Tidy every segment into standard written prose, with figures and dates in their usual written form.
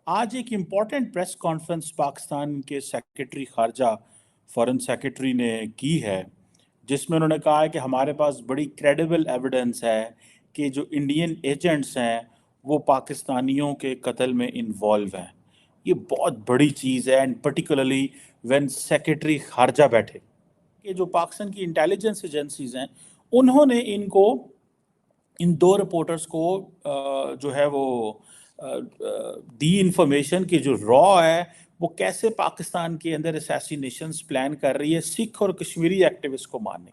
آج ایک important press conference Pakistan کے سیکرٹری خارجہ فارن سیکرٹری نے کی ہے، جس میں انہوں نے کہا ہے کہ ہمارے پاس بڑی کریڈیبل ایویڈنس ہے کہ جو انڈین ایجنٹس ہیں وہ پاکستانیوں کے قتل میں انوالو ہیں۔ یہ بہت بڑی چیز ہے، اینڈ پرٹیکولرلی وین سیکرٹری خارجہ بیٹھے کہ جو پاکستان کی انٹیلیجنس ایجنسیز ہیں انہوں نے ان دو رپورٹرز کو جو ہے وہ دی انفارمیشن کہ جو را ہے وہ کیسے پاکستان کے اندر اسیسینیشنز پلان کر رہی ہے سکھ اور کشمیری ایکٹیوسٹ کو مارنے۔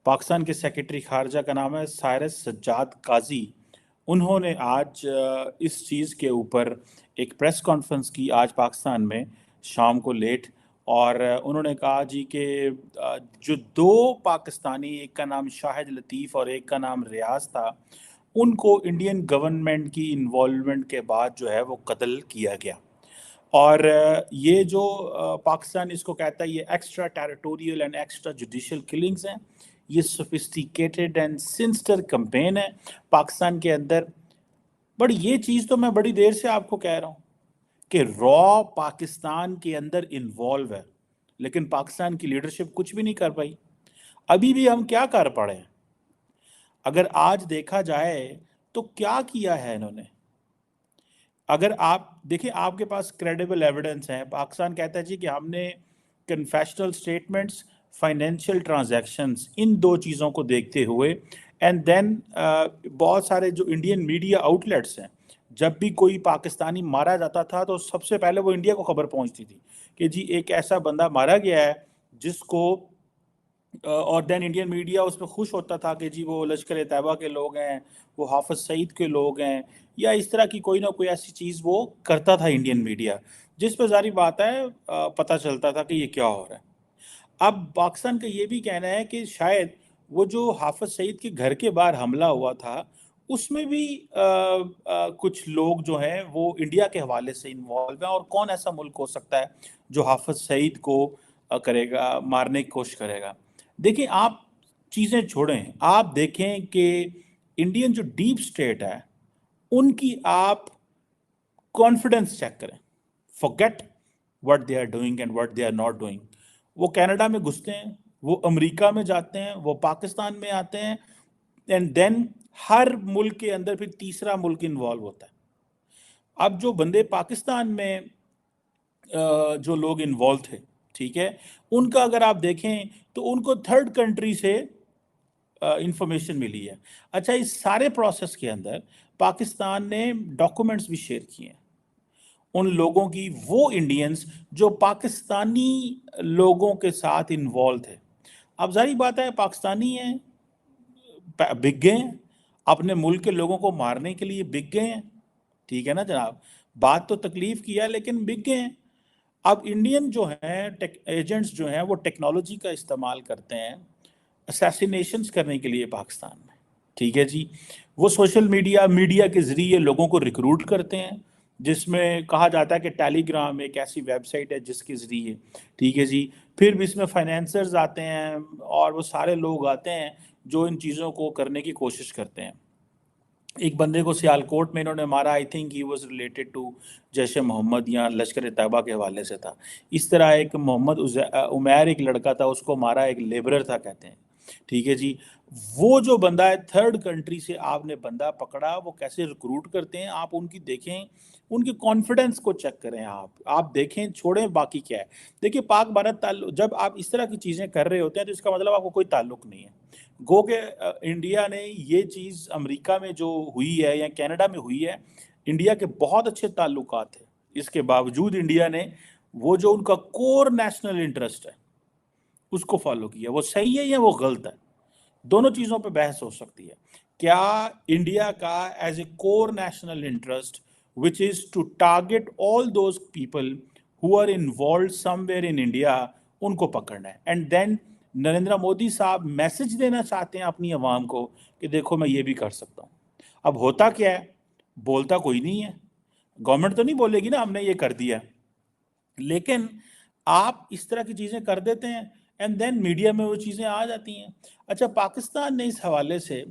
پاکستان کے سیکرٹری خارجہ کا نام ہے سائرس سجاد قاضی۔ انہوں نے آج اس چیز کے اوپر ایک پریس کانفرنس کی آج پاکستان میں شام کو لیٹ، اور انہوں نے کہا جی کہ جو دو پاکستانی، ایک کا نام شاہد لطیف اور ایک کا نام ریاض تھا، ان کو انڈین گورنمنٹ کی انوالومنٹ کے بعد جو ہے وہ قتل کیا گیا۔ اور یہ جو پاکستان اس کو کہتا ہے، یہ extra territorial and extra judicial killings ہیں، یہ سوفسٹیکیٹڈ اینڈ سینسٹر کمپین ہے پاکستان کے اندر۔ بٹ یہ چیز تو میں بڑی دیر سے آپ کو کہہ رہا ہوں کہ را پاکستان کے اندر انوالو ہے، لیکن پاکستان کی لیڈرشپ کچھ بھی نہیں کر پائی۔ ابھی بھی ہم کیا کر پڑے ہیں؟ اگر آج دیکھا جائے تو کیا کیا ہے انہوں نے؟ اگر آپ دیکھیں، آپ کے پاس کریڈیبل ایویڈنس ہے۔ پاکستان کہتا ہے جی کہ ہم نے کنفیشنل سٹیٹمنٹس، فائنینشیل ٹرانزیکشنز، ان دو چیزوں کو دیکھتے ہوئے، اینڈ دین بہت سارے جو انڈین میڈیا آؤٹ لیٹس ہیں، جب بھی کوئی پاکستانی مارا جاتا تھا تو سب سے پہلے وہ انڈیا کو خبر پہنچتی تھی کہ جی ایک ایسا بندہ مارا گیا ہے جس کو، اور دین انڈین میڈیا اس پہ خوش ہوتا تھا کہ جی وہ لشکر طیبہ کے لوگ ہیں، وہ حافظ سعید کے لوگ ہیں، یا اس طرح کی کوئی نہ کوئی ایسی چیز وہ کرتا تھا انڈین میڈیا، جس پہ ظاہری بات ہے پتہ چلتا تھا کہ یہ کیا ہو رہا ہے۔ اب پاکستان کا یہ بھی کہنا ہے کہ شاید وہ جو حافظ سعید کے گھر کے باہر حملہ ہوا تھا اس میں بھی کچھ لوگ جو ہیں وہ انڈیا کے حوالے سے انوالو ہیں، اور کون ایسا ملک ہو سکتا ہے جو حافظ سعید کو کرے گا، مارنے کی کوشش کرے گا۔ دیکھیں، آپ چیزیں چھوڑیں، آپ دیکھیں کہ انڈین جو ڈیپ سٹیٹ ہے ان کی آپ کانفیڈنس چیک کریں، forget what they are doing and what they are not doing۔ وہ کینیڈا میں گھستے ہیں، وہ امریکہ میں جاتے ہیں، وہ پاکستان میں آتے ہیں، اینڈ دین ہر ملک کے اندر پھر تیسرا ملک انوالو ہوتا ہے۔ اب جو بندے پاکستان میں جو لوگ انوالو تھے، ٹھیک ہے، ان کا اگر آپ دیکھیں تو ان کو تھرڈ کنٹری سے انفارمیشن ملی ہے۔ اچھا، اس سارے پروسیس کے اندر پاکستان نے ڈاکومنٹس بھی شیئر کیے ہیں ان لوگوں کی، وہ انڈینز جو پاکستانی لوگوں کے ساتھ انوالو تھے۔ اب ظاہری بات ہے پاکستانی ہیں، بک گئے ہیں، اپنے ملک کے لوگوں کو مارنے کے لیے بک گئے ہیں، ٹھیک ہے نا جناب، بات تو تکلیف کی ہے لیکن بک گئے ہیں۔ اب انڈین جو ہیں ایجنٹس جو ہیں وہ ٹیکنالوجی کا استعمال کرتے ہیں اسیسینیشنز کرنے کے لیے پاکستان میں، ٹھیک ہے جی۔ وہ سوشل میڈیا کے ذریعے لوگوں کو ریکروٹ کرتے ہیں، جس میں کہا جاتا ہے کہ ٹیلی گرام ایک ایسی ویب سائٹ ہے جس کے ذریعے، ٹھیک ہے جی، پھر بھی اس میں فائنینسرز آتے ہیں اور وہ سارے لوگ آتے ہیں جو ان چیزوں کو کرنے کی کوشش کرتے ہیں۔ ایک بندے کو سیالکوٹ میں انہوں نے مارا، I think he was related to Jaish Mohammed یا لشکر طیبہ کے حوالے سے تھا۔ اس طرح ایک محمد عمیر ایک لڑکا تھا، اس کو مارا، ایک لیبرر تھا کہتے ہیں، ٹھیک ہے جی۔ وہ جو بندہ ہے تھرڈ کنٹری سے آپ نے بندہ پکڑا، وہ کیسے ریکروٹ کرتے ہیں آپ ان کی دیکھیں، ان کے کانفیڈنس کو چیک کریں، آپ دیکھیں، چھوڑیں باقی کیا ہے۔ دیکھیں، پاک بھارت تعلق، جب آپ اس طرح کی چیزیں کر رہے ہوتے ہیں تو اس کا مطلب آپ کو کوئی تعلق نہیں ہے۔ گو کہ انڈیا نے یہ چیز امریکہ میں جو ہوئی ہے یا کینیڈا میں ہوئی ہے، انڈیا کے بہت اچھے تعلقات ہیں، اس کے باوجود انڈیا نے وہ جو ان کا کور نیشنل انٹرسٹ ہے اس کو فالو کیا۔ وہ صحیح ہے یا وہ غلط ہے؟ دونوں چیزوں پہ بحث ہو سکتی ہے۔ کیا انڈیا کا as a core national interest which is to target all those people who are involved somewhere in India، ان کو پکڑنا ہے، اینڈ دین نریندر مودی صاحب میسج دینا چاہتے ہیں اپنی عوام کو کہ دیکھو میں یہ بھی کر سکتا ہوں۔ اب ہوتا کیا ہے، بولتا کوئی نہیں ہے، گورنمنٹ تو نہیں بولے گی نا ہم نے یہ کر دیا، لیکن آپ اس طرح کی چیزیں کر دیتے ہیں اینڈ دین میڈیا میں وہ چیزیں آ جاتی ہیں۔ اچھا، پاکستان نے اس حوالے سے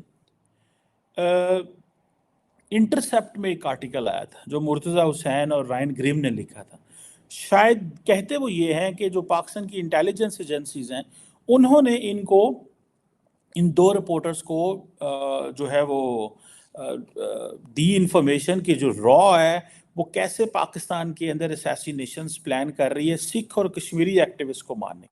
انٹرسیپٹ میں ایک آرٹیکل آیا تھا جو مرتضی حسین اور رائن گریم نے لکھا تھا. شاید کہتے وہ یہ ہیں کہ جو پاکستان کی انٹیلیجنس ایجنسیز ہیں انہوں نے ان دو رپورٹرز کو جو ہے وہ دی انفارمیشن کی جو را ہے وہ کیسے پاکستان کے اندر اسیسینیشنز پلان کر رہی ہے سکھ اور کشمیری ایکٹیوسٹ کو مارنے.